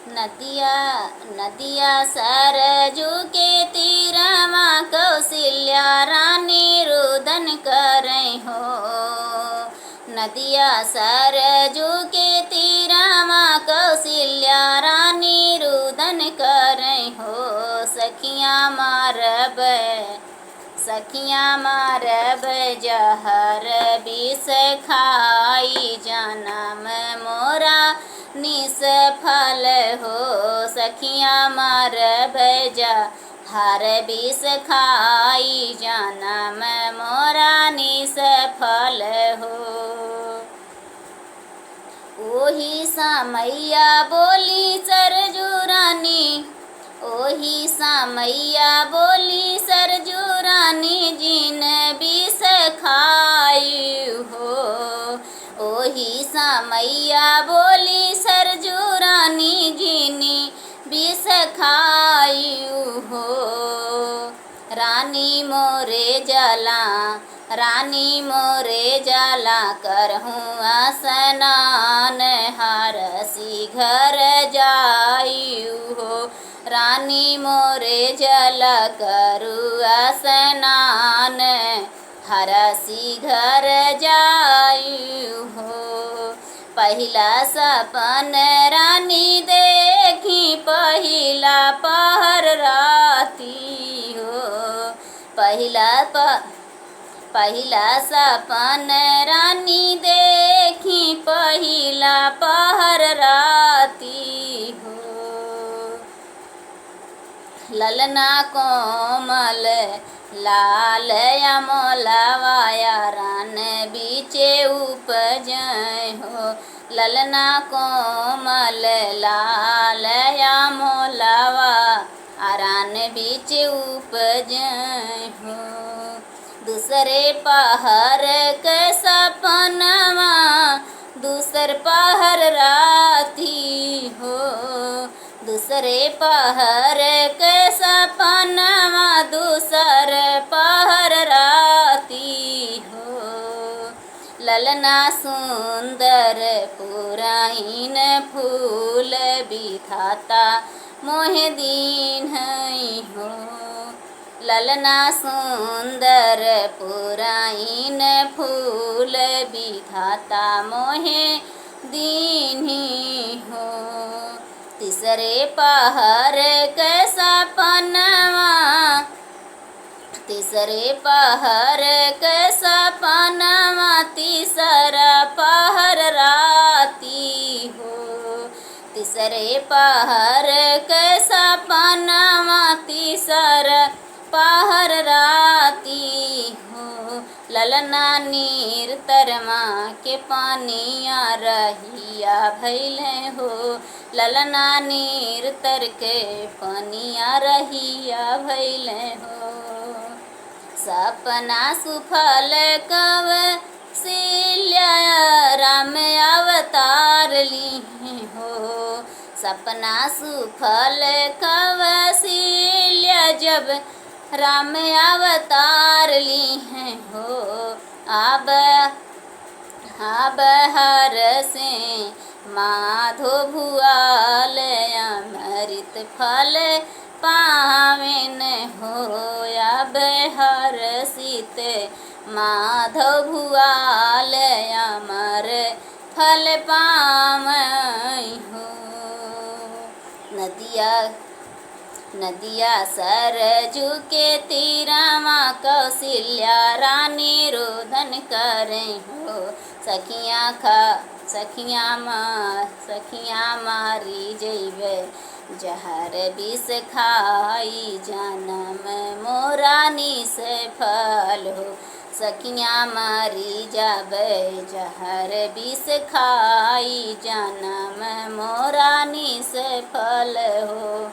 नदिया नदिया सरजू के तीरमा कौशल्या रानी रुदन करई हो। नदिया सरजू के तीरमा कौशल्या रानी रुदन करई हो। सखियाँ मारब जहर विष खाई जनम मोरा निष्फल हो। सखियाँ मारब जहर विष खाई जनम मोरा निष्फल हो। ओही समैया बोली सरजू रानी, ओही समैया बोली सरजू रानी जिन विष खाई हो। ओही समैया बोली सरजू रानी जिन विष खाई हो। रानी मोरे जला करहूँ स्नान हरसी घर जायु हो। रानी मोरे जल करू स्नान हरसी घर जायु हो। पहिला सपन रानी देखी पहिला पहर राती हो। पहिला सपन रानी देखी पहिला पहर राती हो। ललना कोमल लाल अमोलवाया रान बीचे उपजय हो। ललना कोमल लाल अमोलवा आरान बीच उपजय हो। दूसरे पहर के सपनवा दूसर पहर राती हो। दूसरे पहर के सपनवा दूसर पहर राती हो। ललना सुंदर पुराइन फूल विधाता मोहे दीन हो। ललना सुंदर पुराइन फूल विधाता मोहे दीन हो। तीसरे पहर के सपनवा तीसरे पहर के सपनवा तीसरा पहर राती हो। तीसरे पहर के सपनवा तीसरा पहर राती हो। ललना नीर तरमा के पानिया रहिया भैले हो। ललना नीर तर के पानिया रहिया भैले हो। सपना सुफल कौशल्या राम अवतार ली हो। सपना सुफल कौशल्या जब राम अवतार ली हो। अब हर से माधो भुआल अमृत फल पावेन हो। अब हर सीत माधव भुआल अमर फल पावई हो। नदिया सरजू के तीरमा कौशल्या रानी रुदन करई हो। सखियाँ मारी जइबे जहर विष खाई जनम मोरा निष्फल हो। सखियाँ मारी जाबे जहर विष खाई जनम मोरा निष्फल हो।